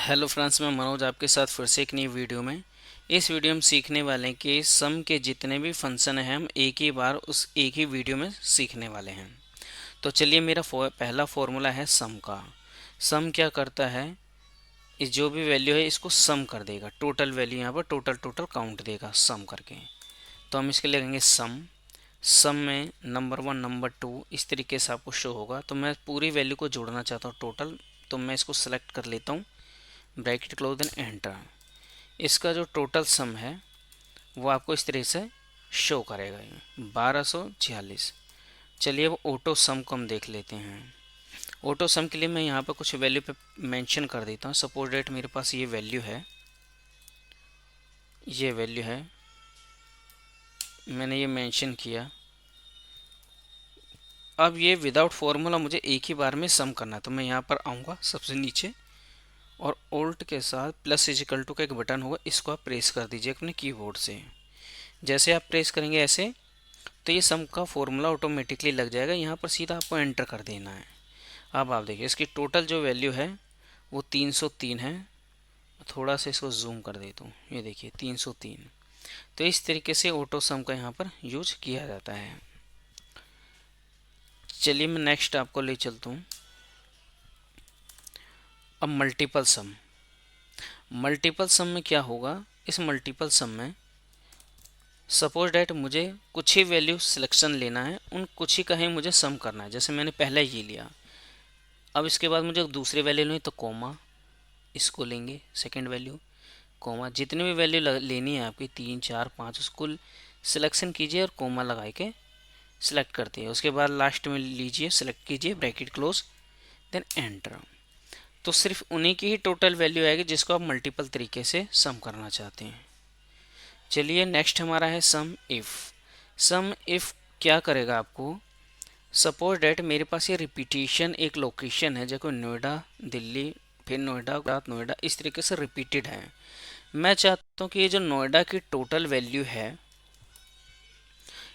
Hello friends, मैं मनोज आपके साथ फिर से एक नई वीडियो में। इस वीडियो में सीखने वाले हैं कि सम के जितने भी फंक्शन हैं हम एक ही बार उस एक ही वीडियो में सीखने वाले हैं। तो चलिए, मेरा पहला फॉर्मूला है सम का। सम क्या करता है, इस जो भी वैल्यू है इसको सम कर देगा, टोटल वैल्यू यहाँ पर टोटल काउंट देगा सम करके। तो हम इसके लिखेंगे सम। सम में नंबर 1 नंबर 2 इस तरीके से आपको शो होगा। तो मैं पूरी वैल्यू को जोड़ना चाहता हूँ टोटल, तो मैं इसको सेलेक्ट कर लेता हूँ, ब्रैकेट क्लोज देन एंटर। इसका जो टोटल सम है वो आपको इस तरह से शो करेगा, 1246। चलिए अब ऑटो सम को हम देख लेते हैं। ऑटो सम के लिए मैं यहाँ पर कुछ वैल्यू पे मेंशन कर देता हूँ। सपोज डेट मेरे पास ये वैल्यू है, मैंने ये मेंशन किया। अब ये विदाउट फॉर्मूला मुझे एक ही बार में सम करना है, तो मैं यहाँ पर आऊँगा सबसे नीचे और ऑल्ट के साथ प्लस इजिकल टू का एक बटन होगा, इसको आप प्रेस कर दीजिए अपने कीबोर्ड से। जैसे आप प्रेस करेंगे ऐसे, तो ये सम का फॉर्मूला ऑटोमेटिकली लग जाएगा। यहाँ पर सीधा आपको एंटर कर देना है। अब आप देखिए इसकी टोटल जो वैल्यू है वो 303 है। थोड़ा सा इसको जूम कर देता हूँ, ये देखिए 303। तो इस तरीके से ऑटो सम का यहाँ पर यूज किया जाता है। चलिए मैं नेक्स्ट आपको ले चलता हूँ। अब मल्टीपल सम। मल्टीपल सम में क्या होगा, इस मल्टीपल सम में सपोज डैट मुझे कुछ ही वैल्यू सिलेक्शन लेना है, उन कुछ ही का ही मुझे सम करना है। जैसे मैंने पहले ये लिया, अब इसके बाद मुझे दूसरी वैल्यू लेनी, तो कोमा इसको लेंगे सेकंड वैल्यू, कोमा जितनी भी वैल्यू लेनी है आपकी 3 4 5 उसको सिलेक्शन कीजिए और कोमा लगा के सिलेक्ट करते हैं। उसके बाद लास्ट में लीजिए, सेलेक्ट कीजिए, ब्रैकेट क्लोज देन एंटर। तो सिर्फ उन्हीं की ही टोटल वैल्यू आएगी जिसको आप मल्टीपल तरीके से सम करना चाहते हैं। चलिए नेक्स्ट हमारा है सम इफ़। सम इफ़ क्या करेगा आपको, सपोज डेट मेरे पास ये रिपीटेशन एक लोकेशन है, जैसे नोएडा दिल्ली, फिर नोएडा गुजरात, नोएडा इस तरीके से रिपीटेड है। मैं चाहता हूँ कि ये जो नोएडा की टोटल वैल्यू है,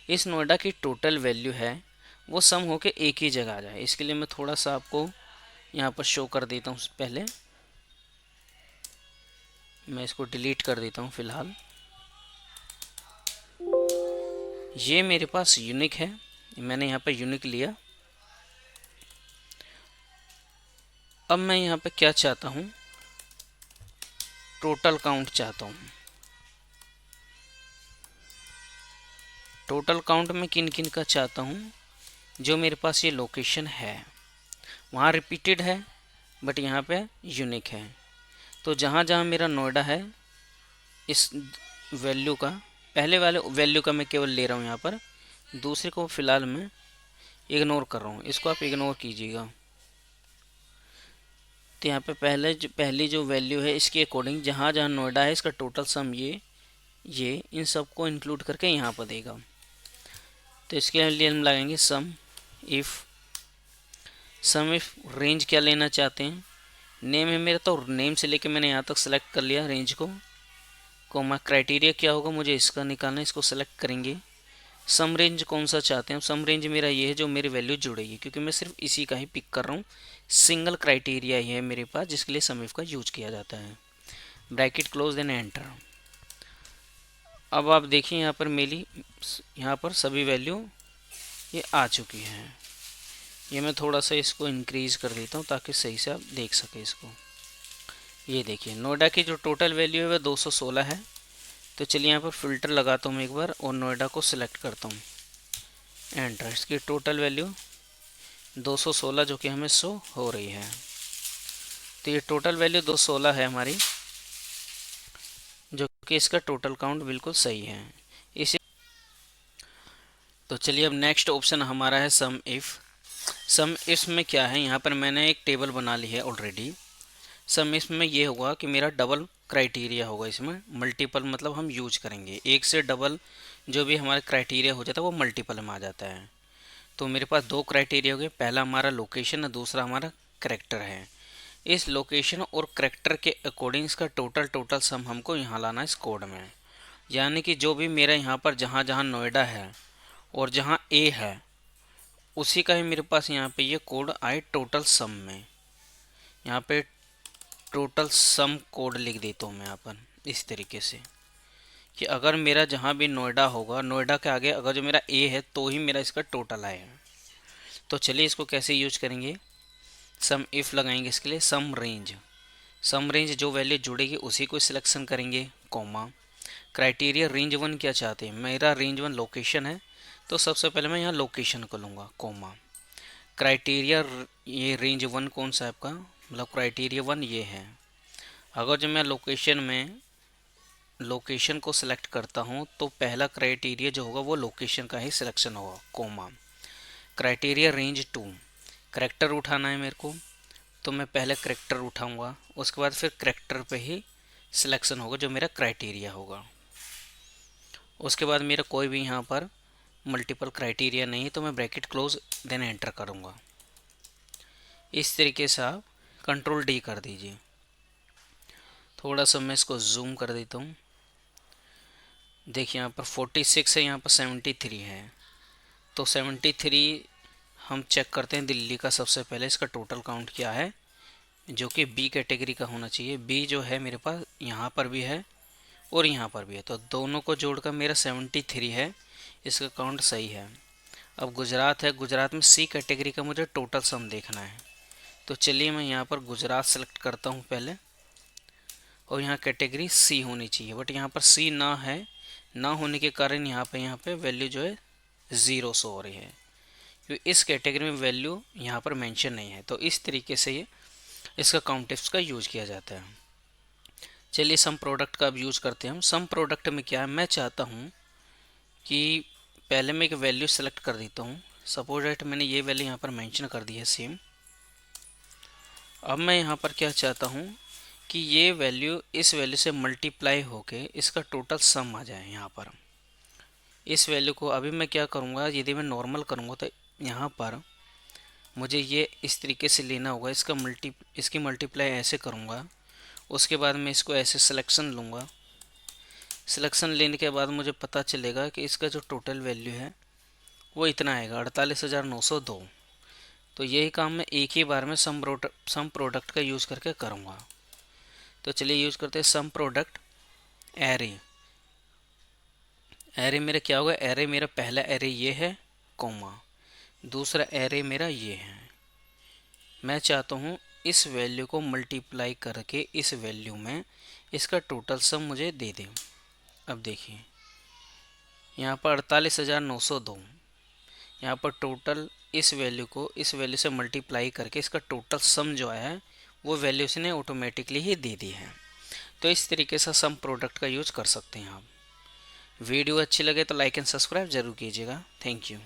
इस नोएडा की टोटल वैल्यू है वो सम होके एक ही जगह आ जाए। इसके लिए मैं थोड़ा सा आपको यहाँ पर शो कर देता हूँ। पहले मैं इसको डिलीट कर देता हूँ फिलहाल। ये मेरे पास यूनिक है, मैंने यहाँ पर यूनिक लिया। अब मैं यहाँ पे क्या चाहता हूँ, टोटल काउंट चाहता हूँ। टोटल काउंट में किन किन का चाहता हूँ, जो मेरे पास ये लोकेशन है वहाँ रिपीटेड है बट यहाँ पे यूनिक है। तो जहाँ जहाँ मेरा नोएडा है, इस वैल्यू का, पहले वाले वैल्यू का मैं केवल ले रहा हूँ यहाँ पर, दूसरे को फ़िलहाल मैं इग्नोर कर रहा हूँ, इसको आप इग्नोर कीजिएगा। तो यहाँ पे पहली जो वैल्यू है इसके अकॉर्डिंग जहाँ जहाँ नोएडा है इसका टोटल सम ये इन सब को इंक्लूड करके यहाँ पर देगा। तो इसके लिए हम लगाएंगे सम इफ रेंज क्या लेना चाहते हैं, नेम है मेरा, तो नेम से लेके मैंने यहाँ तक सेलेक्ट कर लिया रेंज को। कोमा क्राइटेरिया क्या होगा, मुझे इसका निकालना है, इसको सेलेक्ट करेंगे। सम रेंज कौन सा चाहते हैं, सम रेंज मेरा ये है जो मेरी वैल्यू जुड़ेगी, क्योंकि मैं सिर्फ इसी का ही पिक कर रहा हूँ। सिंगल क्राइटेरिया ही है मेरे पास जिसके लिए सम इफ का यूज किया जाता है। Bracket close then enter. अब आप देखिए यहाँ पर सभी वैल्यू ये आ चुकी हैं। ये मैं थोड़ा सा इसको इंक्रीज कर देता हूँ ताकि सही से आप देख सकें इसको। ये देखिए नोएडा की जो टोटल वैल्यू है वह 216 है। तो चलिए यहाँ पर फिल्टर लगाता हूँ एक बार और नोएडा को सिलेक्ट करता हूँ, एंटर। इसकी टोटल वैल्यू 216 जो कि हमें शो हो रही है। तो ये टोटल वैल्यू 216 है हमारी, जो कि इसका टोटल काउंट बिल्कुल सही है। इसी तो चलिए अब नेक्स्ट ऑप्शन हमारा है सम इफ़। सम इफ में क्या है, यहाँ पर मैंने एक टेबल बना ली है ऑलरेडी। सम इफ में ये होगा कि मेरा डबल क्राइटेरिया होगा, इसमें मल्टीपल मतलब हम यूज करेंगे, एक से डबल जो भी हमारा क्राइटेरिया हो जाता है वो मल्टीपल में आ जाता है। तो मेरे पास दो क्राइटेरिया हो गए, पहला हमारा लोकेशन है, दूसरा हमारा करेक्टर है। इस लोकेशन और करेक्टर के अकॉर्डिंग इसका टोटल सम हमको यहाँ लाना है इस कोड में। यानी कि जो भी मेरा यहाँ पर जहाँ जहाँ नोएडा है और जहाँ ए है उसी का ही मेरे पास यहाँ पे ये कोड आए टोटल सम में। यहाँ पे टोटल सम कोड लिख देता हूँ मैं यहाँ पर इस तरीके से कि अगर मेरा जहाँ भी नोएडा होगा, नोएडा के आगे अगर जो मेरा ए है तो ही मेरा इसका टोटल आएगा। तो चलिए इसको कैसे यूज करेंगे, सम इफ़ लगाएंगे इसके लिए, सम रेंज जो वैल्यू जुड़ेगी उसी को सिलेक्शन करेंगे, कॉमा। क्राइटेरिया रेंज वन क्या चाहते हैं, मेरा रेंज वन लोकेशन है तो सबसे पहले मैं यहाँ लोकेशन को लूँगा, कॉमा। क्राइटेरिया ये रेंज वन कौन सा है आपका, मतलब क्राइटेरिया वन ये है। अगर जो मैं लोकेशन को सिलेक्ट करता हूँ तो पहला क्राइटेरिया जो होगा वो लोकेशन का ही सिलेक्शन होगा, comma. Criteria range two, character उठाना है मेरे को तो मैं पहले करैक्टर उठाऊंगा, उसके बाद फिर करैक्टर पे ही सिलेक्शन होगा जो मेरा क्राइटेरिया होगा। उसके बाद मेरा कोई भी यहाँ पर मल्टीपल क्राइटेरिया नहीं है तो मैं ब्रैकेट क्लोज देन एंटर करूँगा। इस तरीके से आप कंट्रोल डी कर दीजिए। थोड़ा सा मैं इसको जूम कर देता हूँ। देखिए यहाँ पर 46 है, यहाँ पर 73 है। तो 73 हम चेक करते हैं दिल्ली का। सबसे पहले इसका टोटल काउंट क्या है जो कि बी कैटेगरी का होना चाहिए। बी जो है मेरे पास यहाँ पर भी है और यहाँ पर भी है, तो दोनों को जोड़कर मेरा 73 है, इसका काउंट सही है। अब गुजरात है, गुजरात में सी कैटेगरी का मुझे टोटल सम देखना है। तो चलिए मैं यहाँ पर गुजरात सेलेक्ट करता हूँ पहले, और यहाँ कैटेगरी सी होनी चाहिए, बट यहाँ पर सी ना है, ना होने के कारण यहाँ पे वैल्यू जो है 0 शो हो रही है, क्योंकि इस कैटेगरी में वैल्यू यहाँ पर मेंशन नहीं है। तो इस तरीके से ये इसका काउंटिफ्स का यूज किया जाता है। चलिए सम प्रोडक्ट का अब यूज़ करते हैं हम। सम प्रोडक्ट में क्या है, मैं चाहता हूँ कि पहले मैं एक वैल्यू सेलेक्ट कर देता हूँ। सपोज दैट मैंने ये वैल्यू यहाँ पर मेंशन कर दी है सेम। अब मैं यहाँ पर क्या चाहता हूँ कि ये वैल्यू इस वैल्यू से मल्टीप्लाई होके इसका टोटल सम आ जाए। यहाँ पर इस वैल्यू को अभी मैं क्या करूँगा, यदि मैं नॉर्मल करूँगा तो यहाँ पर मुझे ये इस तरीके से लेना होगा, इसकी मल्टीप्लाई ऐसे करूँगा। उसके बाद मैं इसको ऐसे सिलेक्शन लूँगा। सिलेक्शन लेने के बाद मुझे पता चलेगा कि इसका जो टोटल वैल्यू है वो इतना आएगा, 48,902। तो यही काम मैं एक ही बार में सम प्रोडक्ट का यूज़ करके करूँगा। तो चलिए यूज़ करते हैं सम प्रोडक्ट एरे। एरे मेरा क्या होगा, एरे मेरा पहला एरे ये है, कॉमा, दूसरा एरे मेरा ये है। मैं चाहता हूँ इस वैल्यू को मल्टीप्लाई करके इस वैल्यू में इसका टोटल सम मुझे दे दें। अब देखिए यहाँ पर 48,902, यहाँ पर टोटल इस वैल्यू को इस वैल्यू से मल्टीप्लाई करके इसका टोटल सम जो है वो वैल्यू इसने ऑटोमेटिकली ही दे दी है। तो इस तरीके से सम प्रोडक्ट का यूज़ कर सकते हैं आप। वीडियो अच्छी लगे तो लाइक एंड सब्सक्राइब जरूर कीजिएगा। Thank you.